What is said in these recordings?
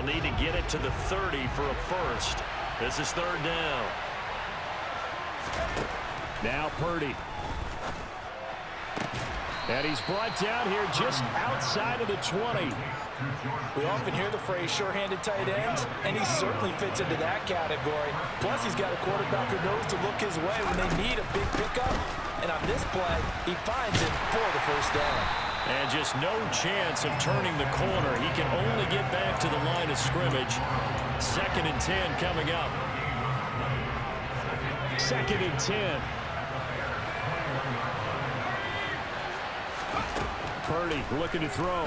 They'll need to get it to the 30 for a first. This is third down. Now Purdy. And he's brought down here just outside of the 20. We often hear the phrase sure-handed tight ends, and he certainly fits into that category. Plus, he's got a quarterback who knows to look his way when they need a big pickup. And on this play, he finds it for the first down. And just no chance of turning the corner. He can only get back to the line of scrimmage. 2nd and 10 coming up. 2nd and 10. Purdy looking to throw.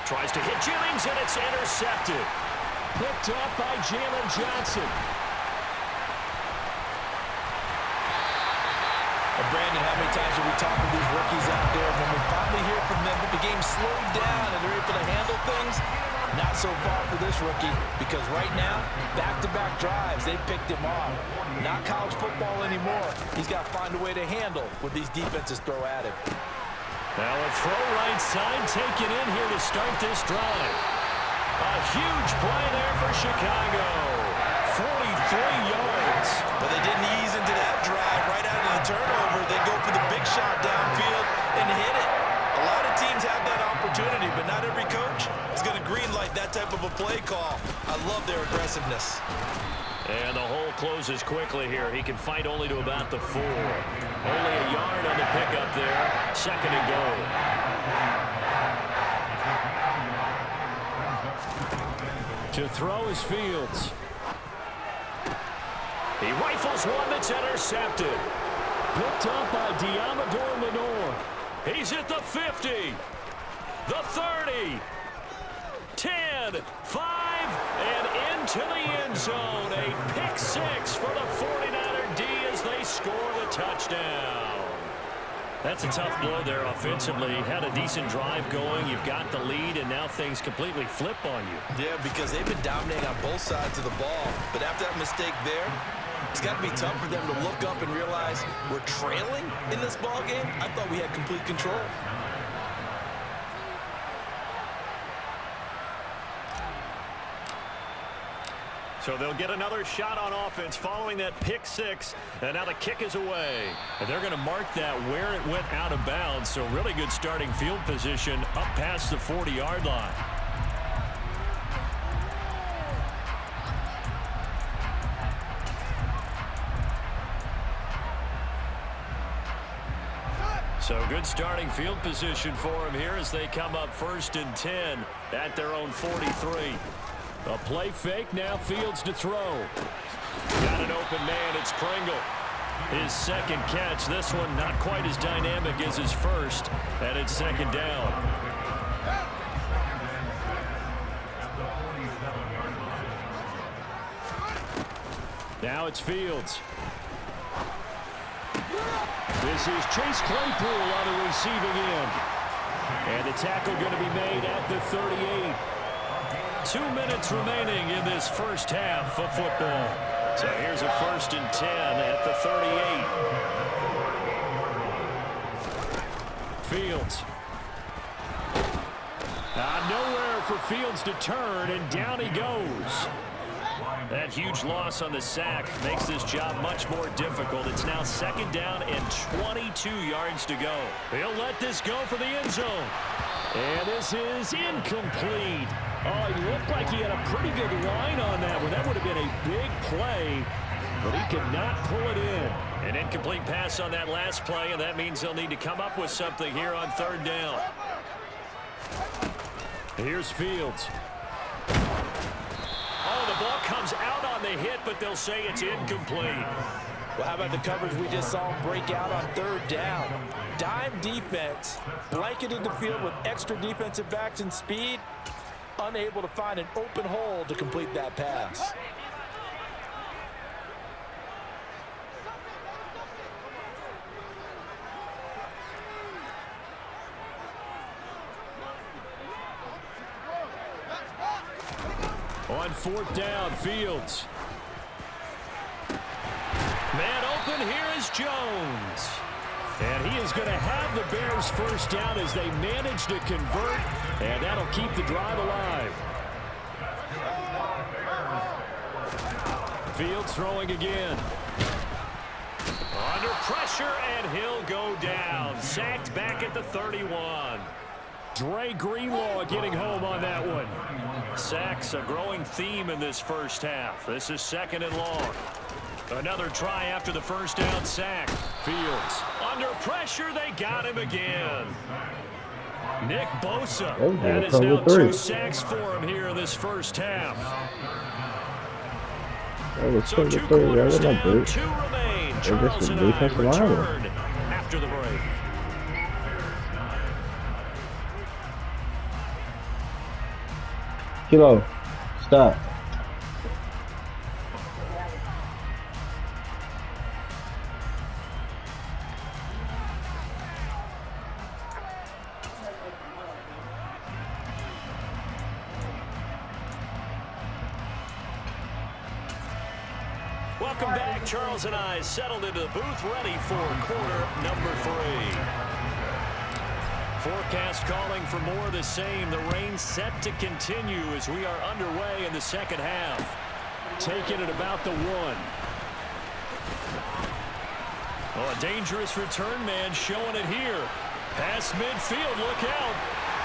Tries to hit Jennings, and it's intercepted. Picked off by Jalen Johnson. Brandon, how many times have we talked to these rookies out there? When we finally hear from them that the game slowed down and they're able to handle things, not so far for this rookie, because right now, back-to-back drives, they picked him off. Not college football anymore. He's got to find a way to handle what these defenses throw at him. Now a throw right side taken in here to start this drive. A huge play there for Chicago. 43 yards. But they didn't ease into that drive right out of the turnover. They go for the big shot downfield and hit it. A lot of teams have that opportunity, but not every coach is going to greenlight that type of a play call. I love their aggressiveness. And the hole closes quickly here. He can fight only to about the 4. Only a yard on the pickup there. 2nd and goal. To throw is Fields. He rifles one that's intercepted. Picked up by Diamador Lenore. He's at the 50. The 30. 10, 5, and into the end zone. A pick 6 for the 49er D as they score the touchdown. That's a tough blow there offensively. Had a decent drive going. You've got the lead, and now things completely flip on you. Yeah, because they've been dominating on both sides of the ball. But after that mistake there, it's got to be tough for them to look up and realize we're trailing in this ball game. I thought we had complete control. So they'll get another shot on offense following that pick 6. And now the kick is away. And they're going to mark that where it went out of bounds. So really good starting field position up past the 40-yard line. So good starting field position for him here as they come up 1st and 10 at their own 43. A play fake, now Fields to throw. Got an open man, it's Pringle. His 2nd catch, this one not quite as dynamic as his first, and it's 2nd down. Now it's Fields. This is Chase Claypool on the receiving end. And the tackle going to be made at the 38. 2 minutes remaining in this first half of football. So here's a 1st and 10 at the 38. Fields. Nowhere for Fields to turn, and down he goes. That huge loss on the sack makes this job much more difficult. It's now 2nd down and 22 yards to go. He'll let this go for the end zone. And this is incomplete. Oh, he looked like he had a pretty good line on that one. That would have been a big play, but he could not pull it in. An incomplete pass on that last play, and that means they'll need to come up with something here on 3rd down. Here's Fields. Oh, the ball comes out on the hit, but they'll say it's incomplete. Well, how about the coverage we just saw break out on 3rd down? Dime defense, blanketed the field with extra defensive backs and speed, unable to find an open hole to complete that pass. On 4th down, Fields. Man open, here is Jones. And he is going to have the Bears first down as they manage to convert, and that'll keep the drive alive. Fields throwing again. Under pressure, and he'll go down. Sacked back at the 31. Dre Greenlaw getting home on that one. Sacks a growing theme in this first half. This is 2nd and long. Another try after the first down sack. Fields. Under pressure, they got him again. Nick Bosa. That is now 2 sacks for him here in this first half. So 2 quarters down, 2 remain. Charles and I return after the break. Kilo, stop. Welcome back. Charles and I settled into the booth, ready for quarter number 3. Forecast calling for more of the same. The rain set to continue as we are underway in the second half. Taking it about the 1. Oh, a dangerous return man showing it here. Past midfield, look out.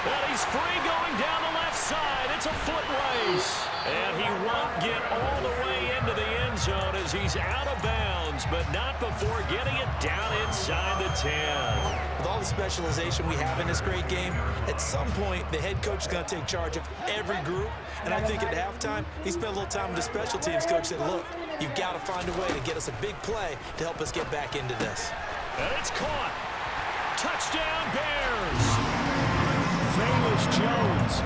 And he's free going down the left side. It's a foot race. And he won't get all the way into the end zone as he's out of bounds, but not before getting it down inside the 10. With all the specialization we have in this great game, at some point the head coach is going to take charge of every group. And I think at halftime, he spent a little time with the special teams coach and said, look, you've got to find a way to get us a big play to help us get back into this. And it's caught. Touchdown, Bears. Famous Jones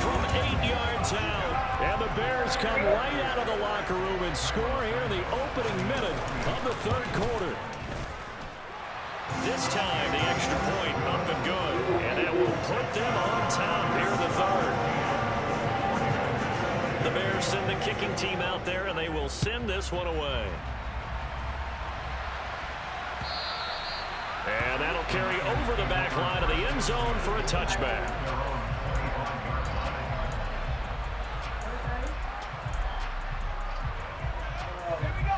from 8 yards out. And the Bears come right out of the locker room and score here in the opening minute of the 3rd quarter. This time, the extra point up and good. And that will put them on top here in the 3rd. The Bears send the kicking team out there, and they will send this one away. And that'll carry over the back line of the end zone for a touchback.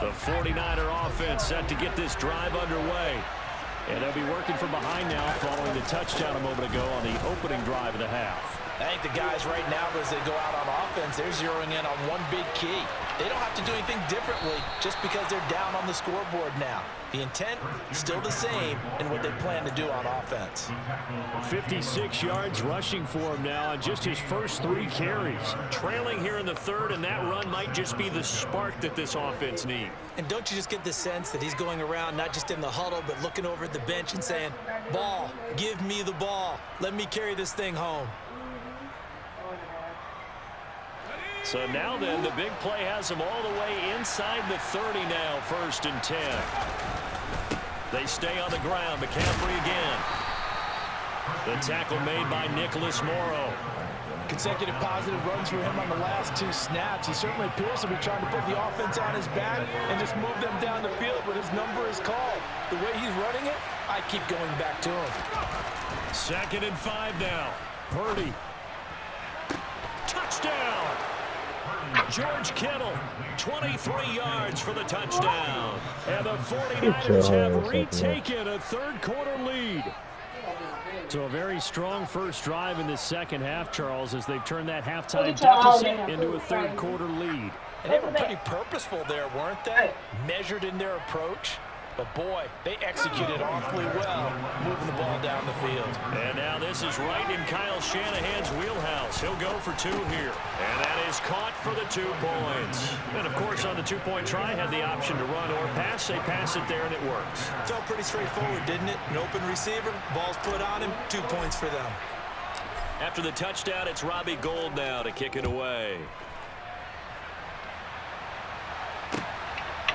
The 49er offense set to get this drive underway. And they'll be working from behind now following the touchdown a moment ago on the opening drive of the half. I think the guys right now, as they go out on offense, they're zeroing in on one big key. They don't have to do anything differently just because they're down on the scoreboard now. The intent is still the same in what they plan to do on offense. 56 yards rushing for him now on just his first 3 carries. Trailing here in the 3rd, and that run might just be the spark that this offense needs. And don't you just get the sense that he's going around not just in the huddle, but looking over at the bench and saying, ball, give me the ball. Let me carry this thing home. So now then, the big play has them all the way inside the 30 now, 1st and 10. They stay on the ground. McCaffrey again. The tackle made by Nicholas Morrow. Consecutive positive runs for him on the last 2 snaps. He certainly appears to be trying to put the offense on his back and just move them down the field, but his number is called. The way he's running it, I keep going back to him. 2nd and 5 now. Purdy. Touchdown! George Kittle, 23 yards for the touchdown. And the 49ers have retaken a 3rd quarter lead. So a very strong first drive in the second half, Charles, as they've turned that halftime deficit into a 3rd quarter lead. And they were pretty purposeful there, weren't they? Measured in their approach. But, boy, they executed awfully well, moving the ball down the field. And now this is right in Kyle Shanahan's wheelhouse. He'll go for 2 here. And that is caught for the 2 points. And, of course, on the 2-point try, had the option to run or pass. They pass it there, and it works. Felt pretty straightforward, didn't it? An open receiver, ball's put on him, 2 points for them. After the touchdown, it's Robbie Gould now to kick it away.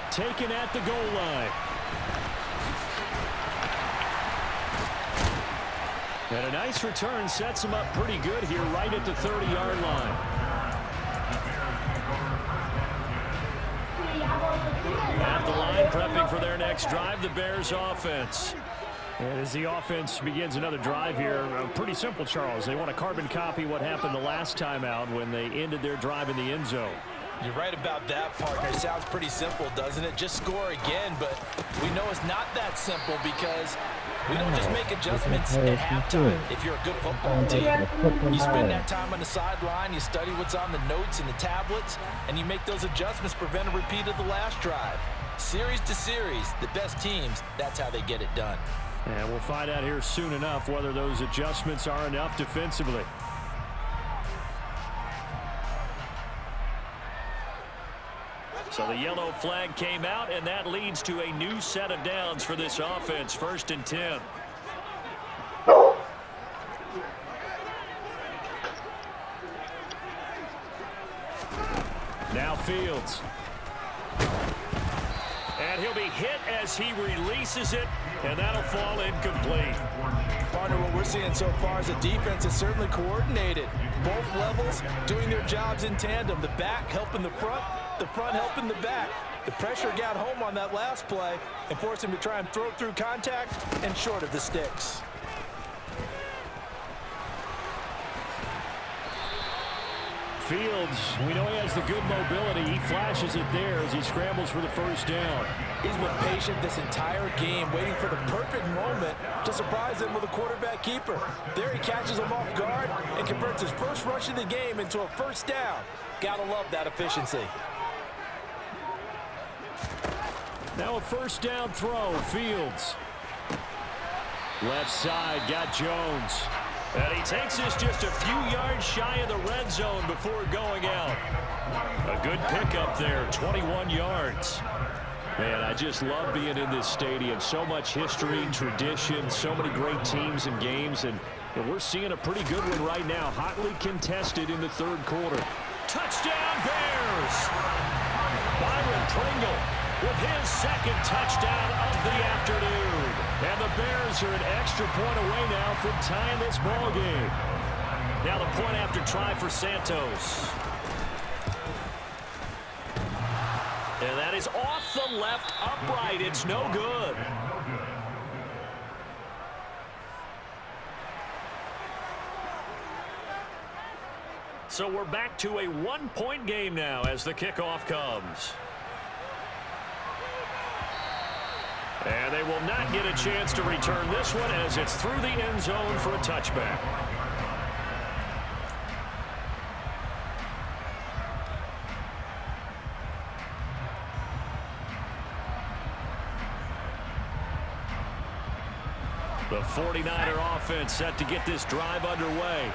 Taken at the goal line. And a nice return sets him up pretty good here right at the 30-yard line. At the line, prepping for their next drive, the Bears offense. And as the offense begins another drive here, pretty simple, Charles. They want to carbon copy what happened the last time out when they ended their drive in the end zone. You're right about that, partner. It sounds pretty simple, doesn't it? Just score again, but we know it's not that simple because we don't just make adjustments at halftime if you're a good football team. You spend that time on the sideline, you study what's on the notes and the tablets, and you make those adjustments, prevent a repeat of the last drive. Series to series, the best teams, that's how they get it done. And we'll find out here soon enough whether those adjustments are enough defensively. So the yellow flag came out, and that leads to a new set of downs for this offense. 1st and 10. Now Fields. And he'll be hit as he releases it, and that'll fall incomplete. Partner, what we're seeing so far is a defense is certainly coordinated. Both levels doing their jobs in tandem. The back helping the front helping the back. The pressure got home on that last play and forced him to try and throw through contact and short of the sticks. Fields, we know he has the good mobility. He flashes it there as he scrambles for the first down. He's been patient this entire game, waiting for the perfect moment to surprise them with a quarterback keeper. There he catches him off guard and converts his first rush of the game into a first down. Gotta love that efficiency. Now a first down throw. Fields. Left side, got Jones. And he takes this just a few yards shy of the red zone before going out. A good pickup there, 21 yards. Man, I just love being in this stadium. So much history, tradition, so many great teams and games. And we're seeing a pretty good one right now. Hotly contested in the 3rd quarter. Touchdown, Bears! Byron Pringle with his 2nd touchdown of the afternoon. And the Bears are an extra point away now from tying this ball game. Now the point after try for Santos. And that is off the left upright. It's no good. So we're back to a 1-point game now as the kickoff comes. And they will not get a chance to return this one as it's through the end zone for a touchback. The 49er offense set to get this drive underway.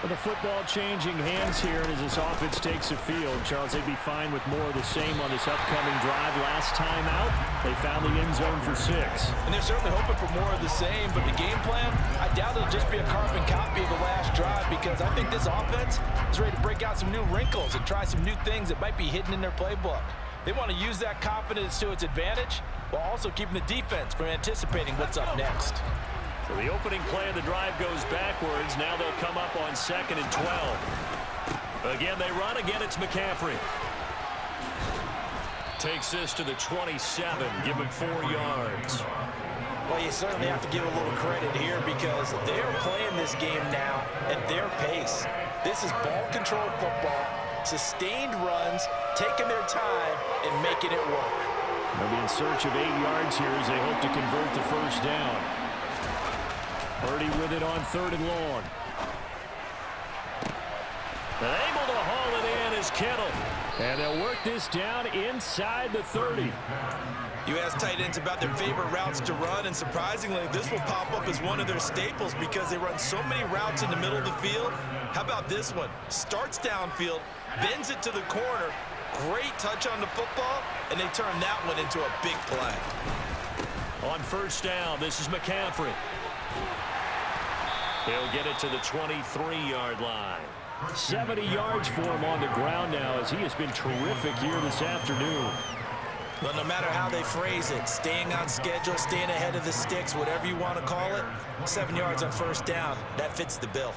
With the football changing hands here, and as this offense takes the field, Charles, they'd be fine with more of the same on this upcoming drive. Last time out, they found the end zone for 6. And they're certainly hoping for more of the same, but the game plan, I doubt it'll just be a carbon copy of the last drive because I think this offense is ready to break out some new wrinkles and try some new things that might be hidden in their playbook. They want to use that confidence to its advantage while also keeping the defense from anticipating what's up next. So the opening play of the drive goes backwards. Now they'll come up on 2nd and 12. Again, they run. Again, it's McCaffrey. Takes this to the 27. Give him 4 yards. Well, you certainly have to give a little credit here because they're playing this game now at their pace. This is ball control football, sustained runs, taking their time and making it work. They'll be in search of 8 yards here as they hope to convert the first down. Purdy with it on 3rd and long. And able to haul it in is Kittle. And they'll work this down inside the 30. You ask tight ends about their favorite routes to run, and surprisingly, this will pop up as one of their staples because they run so many routes in the middle of the field. How about this one? Starts downfield, bends it to the corner, great touch on the football, and they turn that one into a big play. On first down, this is McCaffrey. He'll get it to the 23-yard line. 70 yards for him on the ground now as he has been terrific here this afternoon. But no matter how they phrase it, staying on schedule, staying ahead of the sticks, whatever you want to call it, 7 yards on first down, that fits the bill.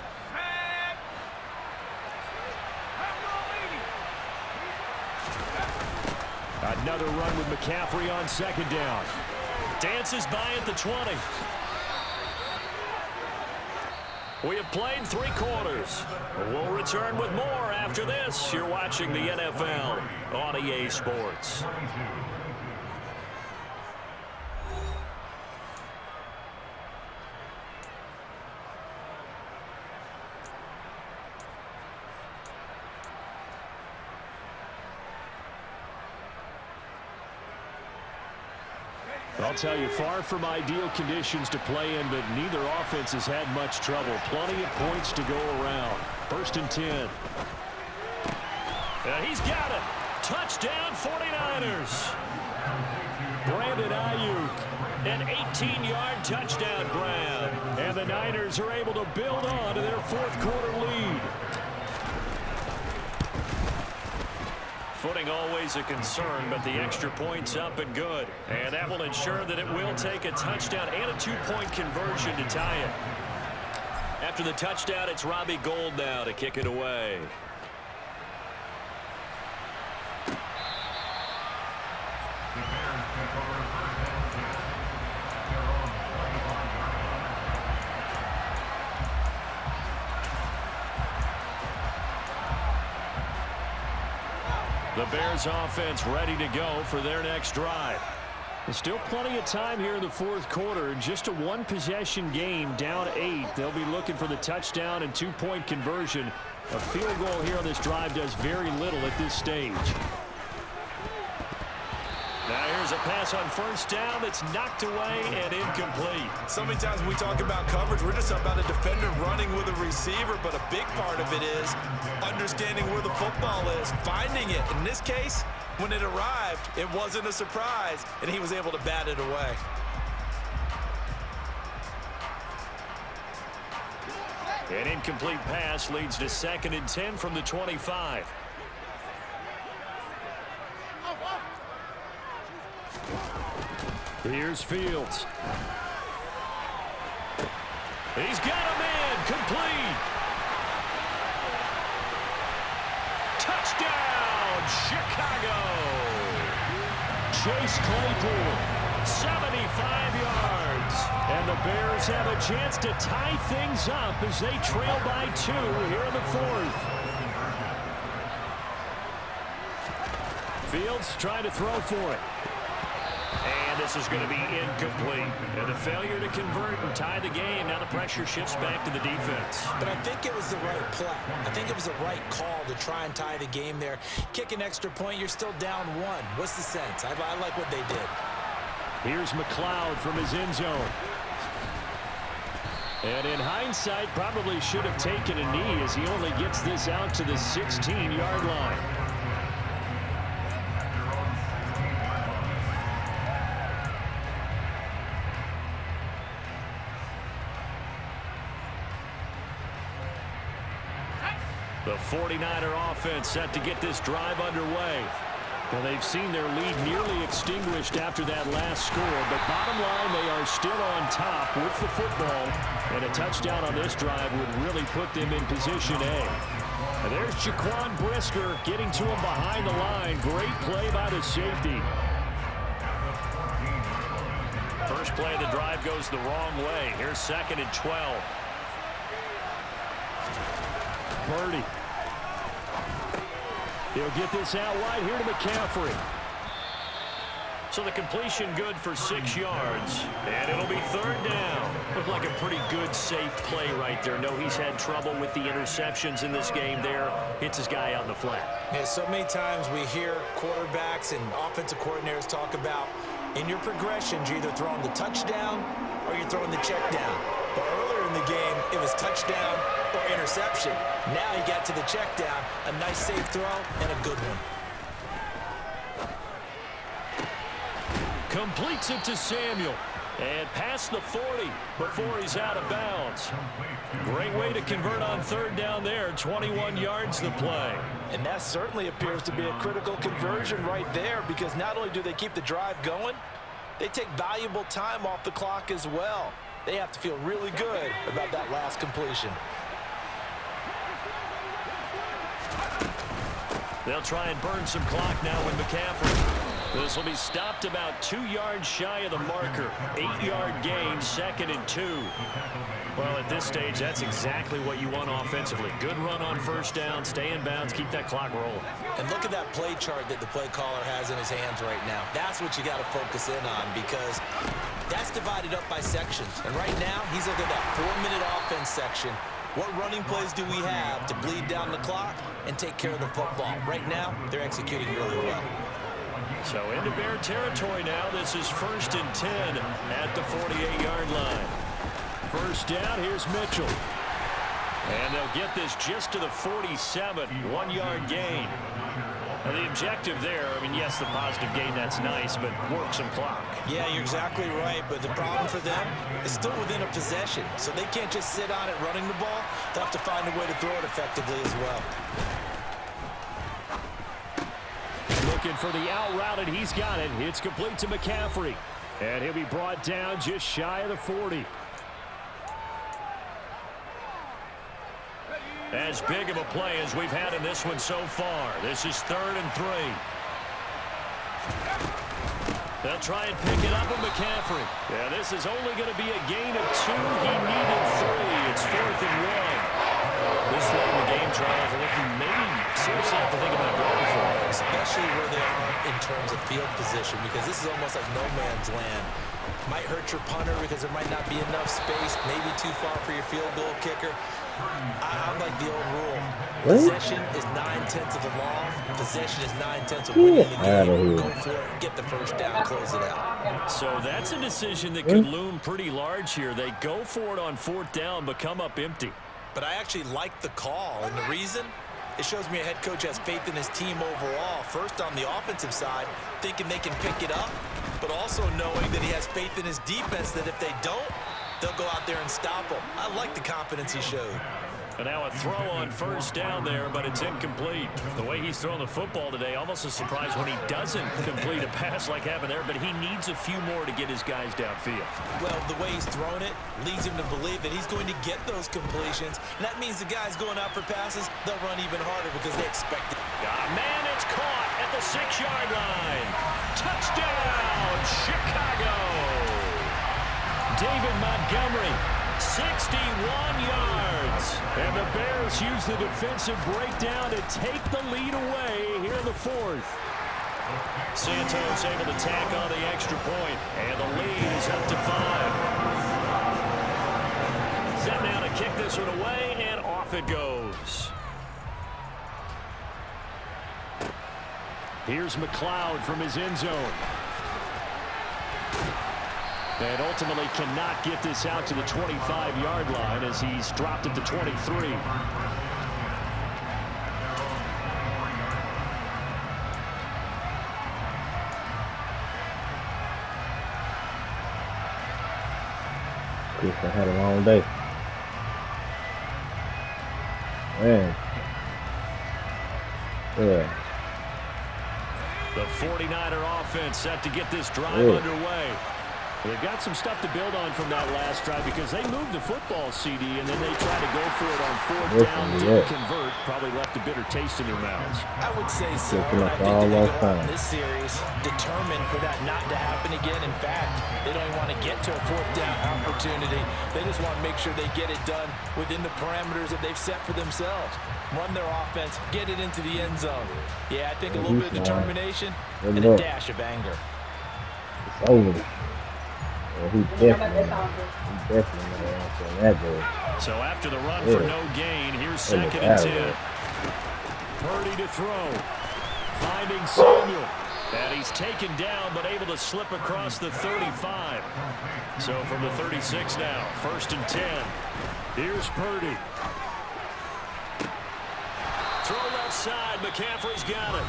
Another run with McCaffrey on 2nd down. Dances by at the 20. We have played 3 quarters. We'll return with more after this. You're watching the NFL on EA Sports. I'll tell you, far from ideal conditions to play in, but neither offense has had much trouble. Plenty of points to go around. 1st and 10. And he's got it. Touchdown 49ers. Brandon Ayuk, an 18-yard touchdown grab. And the Niners are able to build on to their 4th quarter lead. Footing always a concern, but the extra point's up and good. And that will ensure that it will take a touchdown and a 2-point conversion to tie it. After the touchdown, it's Robbie Gould now to kick it away. The Bears offense ready to go for their next drive. There's still plenty of time here in the 4th quarter. Just a 1-possession game, down 8. They'll be looking for the touchdown and 2-point conversion. A field goal here on this drive does very little at this stage. Now here's a pass on 1st down that's knocked away and incomplete. So many times when we talk about coverage, we're just about a defender running with a receiver, but a big part of it is understanding where the football is, finding it. In this case, when it arrived, it wasn't a surprise, and he was able to bat it away. An incomplete pass leads to 2nd and 10 from the 25. Here's Fields. He's got a man, complete. Touchdown, Chicago. Chase Claypool, 75 yards. and the Bears have a chance to tie things up as they trail by 2 here in the 4th. Fields trying to throw for it. And this is going to be incomplete. And a failure to convert and tie the game. Now the pressure shifts back to the defense. But I think it was the right play. I think it was the right call to try and tie the game there. Kick an extra point, you're still down 1. What's the sense? I like what they did. Here's McLeod from his end zone. And in hindsight, probably should have taken a knee as he only gets this out to the 16-yard line. The 49er offense set to get this drive underway. Well, they've seen their lead nearly extinguished after that last score, but bottom line, they are still on top with the football, and a touchdown on this drive would really put them in position A. And there's Jaquan Brisker getting to him behind the line. Great play by the safety. First play of the drive goes the wrong way. Here's 2nd and 12. Purdy. He'll get this out wide here to McCaffrey. So the completion good for 6 yards. And it'll be 3rd down. Looked like a pretty good, safe play right there. No, he's had trouble with the interceptions in this game there. Hits his guy out in the flat. Yeah, so many times we hear quarterbacks and offensive coordinators talk about in your progressions, you're either throwing the touchdown or you're throwing the check down. But earlier in the game, it was touchdown or interception. Now he got to the check down. A nice safe throw and a good one. Completes it to Samuel. And past the 40 before he's out of bounds. Great way to convert on 3rd down there. 21 yards the play. And that certainly appears to be a critical conversion right there, because not only do they keep the drive going, they take valuable time off the clock as well. They have to feel really good about that last completion. They'll try and burn some clock now with McCaffrey. This will be stopped about 2 yards shy of the marker. 8-yard gain, 2nd and 2. Well, at this stage, that's exactly what you want offensively. Good run on first down, stay in bounds, keep that clock rolling. And look at that play chart that the play caller has in his hands right now. That's what you got to focus in on because that's divided up by sections. And right now, he's looking at that 4-minute offense section. What running plays do we have to bleed down the clock and take care of the football? Right now, they're executing really well. So into Bear territory now. This is 1st and 10 at the 48-yard line. First down, here's Mitchell. And they'll get this just to the 47, 1-yard gain. And the objective there, I mean, yes, the positive gain, that's nice, but work some clock. Yeah, you're exactly right, but the problem for them is still within a possession, so they can't just sit on it running the ball. They'll have to find a way to throw it effectively as well. Looking for the out route, and he's got it. It's complete to McCaffrey. And he'll be brought down just shy of the 40. As big of a play as we've had in this one so far. This is 3rd and 3. They'll try and pick it up with McCaffrey. Yeah, this is only going to be a gain of 2. He needed 3. It's 4th and 1. This late in the game, Charles, and if you maybe seriously have to think about going for it. Especially where they are in terms of field position, because this is almost like no man's land. Might hurt your punter because there might not be enough space, maybe too far for your field goal kicker. I like the old rule. Possession is 9/10 of the law. Possession is 9/10 of winning the game. Go for it, get the first down, close it out. So that's a decision that could loom pretty large here. They go for it on 4th down, but come up empty. But I actually like the call, and the reason? It shows me a head coach has faith in his team overall. First on the offensive side, thinking they can pick it up, but also knowing that he has faith in his defense that if they don't, they'll go out there and stop him. I like the confidence he showed. And now a throw on first down there, but it's incomplete. The way he's throwing the football today, almost a surprise when he doesn't complete a pass like happened there, but he needs a few more to get his guys downfield. Well, the way he's thrown it leads him to believe that he's going to get those completions. And that means the guys going out for passes, they'll run even harder because they expect it. Man, it's caught at the 6-yard line. Touchdown, Chicago. David Montgomery, 61 yards. And the Bears use the defensive breakdown to take the lead away here in the 4th. Santos able to tack on the extra point, and the lead is up to 5. Set now to kick this one away, and off it goes. Here's McLeod from his end zone. And ultimately cannot get this out to the 25-yard line as he's dropped at the 23. I had a long day. Man. Yeah. The 49er offense set to get this drive underway. They've got some stuff to build on from that last drive because they moved the football, CD, and then they tried to go for it on 4th down, didn't convert, probably left a bitter taste in their mouths. I would say so. I think they go out in this series determined for that not to happen again. In fact, they don't even want to get to a 4th down opportunity. They just want to make sure they get it done within the parameters that they've set for themselves. Run their offense, get it into the end zone. Yeah, I think a little bit of determination and a dash of anger. It's over. He definitely that goes. So after the run for no gain, here's 2nd and 10. Purdy to throw. Finding Samuel. And he's taken down, but able to slip across the 35. So from the 36 now, 1st and 10. Here's Purdy. Throw left side. McCaffrey's got it.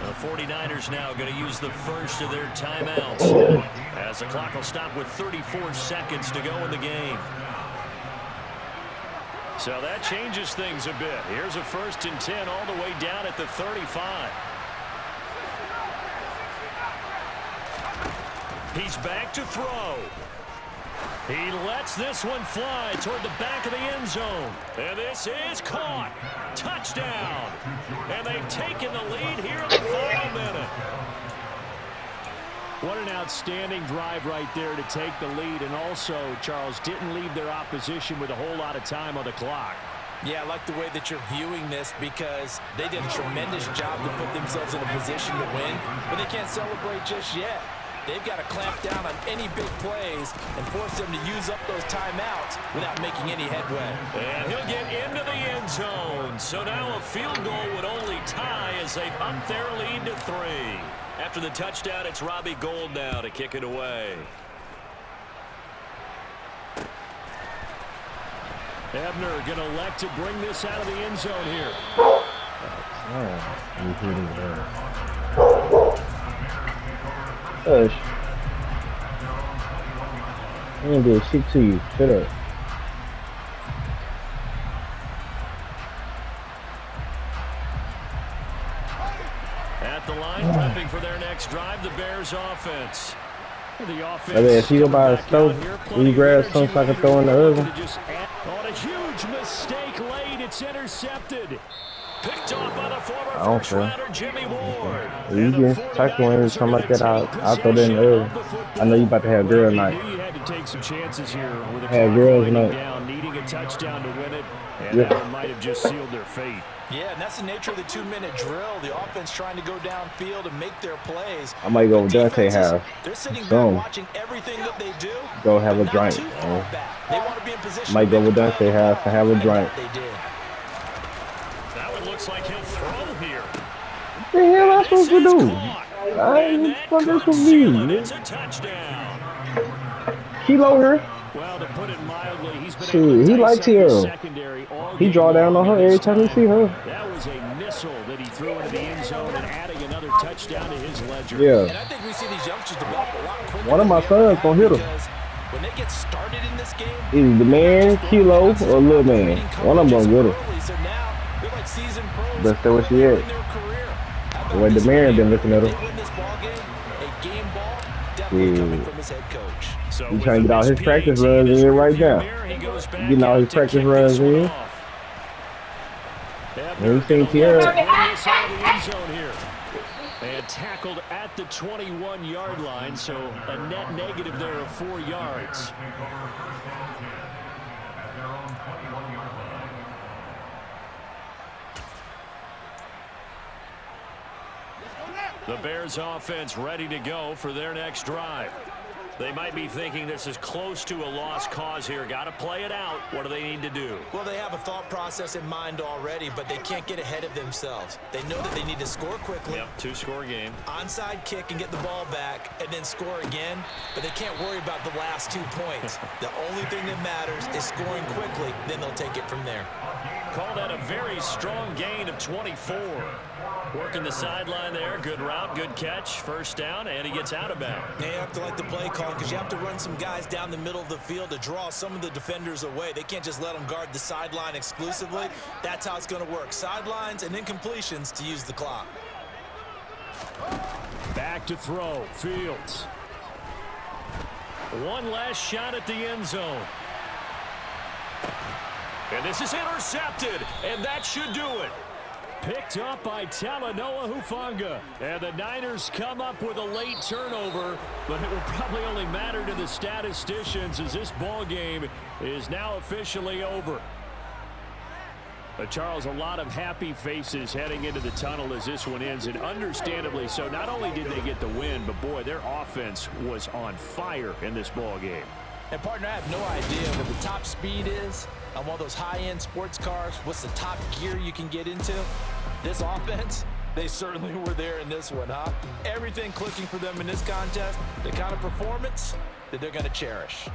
The 49ers now going to use the first of their timeouts as the clock will stop with 34 seconds to go in the game. So that changes things a bit. Here's a 1st and 10 all the way down at the 35. He's back to throw. He lets this one fly toward the back of the end zone. And this is caught. Touchdown. And they've taken the lead here in the final minute. What an outstanding drive right there to take the lead. And also, Charles, didn't leave their opposition with a whole lot of time on the clock. Yeah, I like the way that you're viewing this because they did a tremendous job to put themselves in a position to win, but they can't celebrate just yet. They've got to clamp down on any big plays and force them to use up those timeouts without making any headway. And he'll get into the end zone. So now a field goal would only tie as they've upped their lead to 3. After the touchdown, it's Robbie Gould now to kick it away. Ebner going to elect to bring this out of the end zone here. Hush. I ain't doing shit to you. Shut up. At the line, prepping for their next drive, the Bears offense. The offense. I mean, if you go by a stove, you grab something so I can throw in the oven. On a huge mistake late, it's intercepted. Picked off by the former I don't first care. rounder Jimmy Ward. You get tackle and something like that, I'll throw that in the oven. I know you about to have girl night. You had to take some chances here with a Have clock girls winding night. down, needing a touchdown to win it, and Yeah. that one might have just sealed their fate. Yeah, and that's the nature of the 2-minute drill. The offense trying to go downfield and make their plays. I might go with The Dante defenses, house. they're sitting back Boom. watching everything that they do. Go have but a not drink, too far man. back. They want to be in position. Might to go make with a play Dante on the house and have a ball, drink. and They did. That one looks like he'll throw here. What the hell am I supposed to This is do? caught. I And ain't that fucking could for seal it. me. It's a touchdown. Kilo here. Well, to put it mildly, he's been Shit, able to he tighten likes up the Hero. secondary all He game draw down long, on her and every this time he see her. That was a missile that he threw into the end zone and adding another touchdown to his ledger. Yeah. And I think we see these youngsters develop a lot quicker. One of my than we ever sons gonna hit have him. because when they get started in this game, Either the man, Kilo, or Lil Man. One of them gonna get him. early, so now they're like seasoned pros That's where she earlier at. in their career. How about The way this the man game? been looking at If him. they win this ball game, a game ball definitely Yeah. coming from his head coach. So He with trying to get all his PAT practice in runs his in right rearview now. mirror, he goes back Getting all out his to practice kick runs this one in. off. Ebner And we seen gonna Tierra. bring this out of the end zone here. And tackled at the 21-yard line, so a net negative there of 4 yards. The Bears offense ready to go for their next drive. They might be thinking this is close to a lost cause here. Got to play it out. What do they need to do? Well, they have a thought process in mind already, but they can't get ahead of themselves. They know that they need to score quickly. Yep, 2-score game. Onside kick and get the ball back and then score again, but they can't worry about the last 2 points. The only thing that matters is scoring quickly, then they'll take it from there. Call that a very strong gain of 24. Working the sideline there. Good route, good catch. First down, and he gets out of bounds. Now you have to like the play call because you have to run some guys down the middle of the field to draw some of the defenders away. They can't just let them guard the sideline exclusively. That's how it's going to work. Sidelines and incompletions to use the clock. Back to throw. Fields. One last shot at the end zone. And this is intercepted, and that should do it. Picked up by Talanoa Hufanga. And the Niners come up with a late turnover, but it will probably only matter to the statisticians as this ball game is now officially over. Charles, a lot of happy faces heading into the tunnel as this one ends, and understandably so. Not only did they get the win, but boy, their offense was on fire in this ball game. And partner, I have no idea what the top speed is on one of those high-end sports cars. What's the top gear you can get into? This offense, they certainly were there in this one, huh? Everything clicking for them in this contest, the kind of performance that they're going to cherish.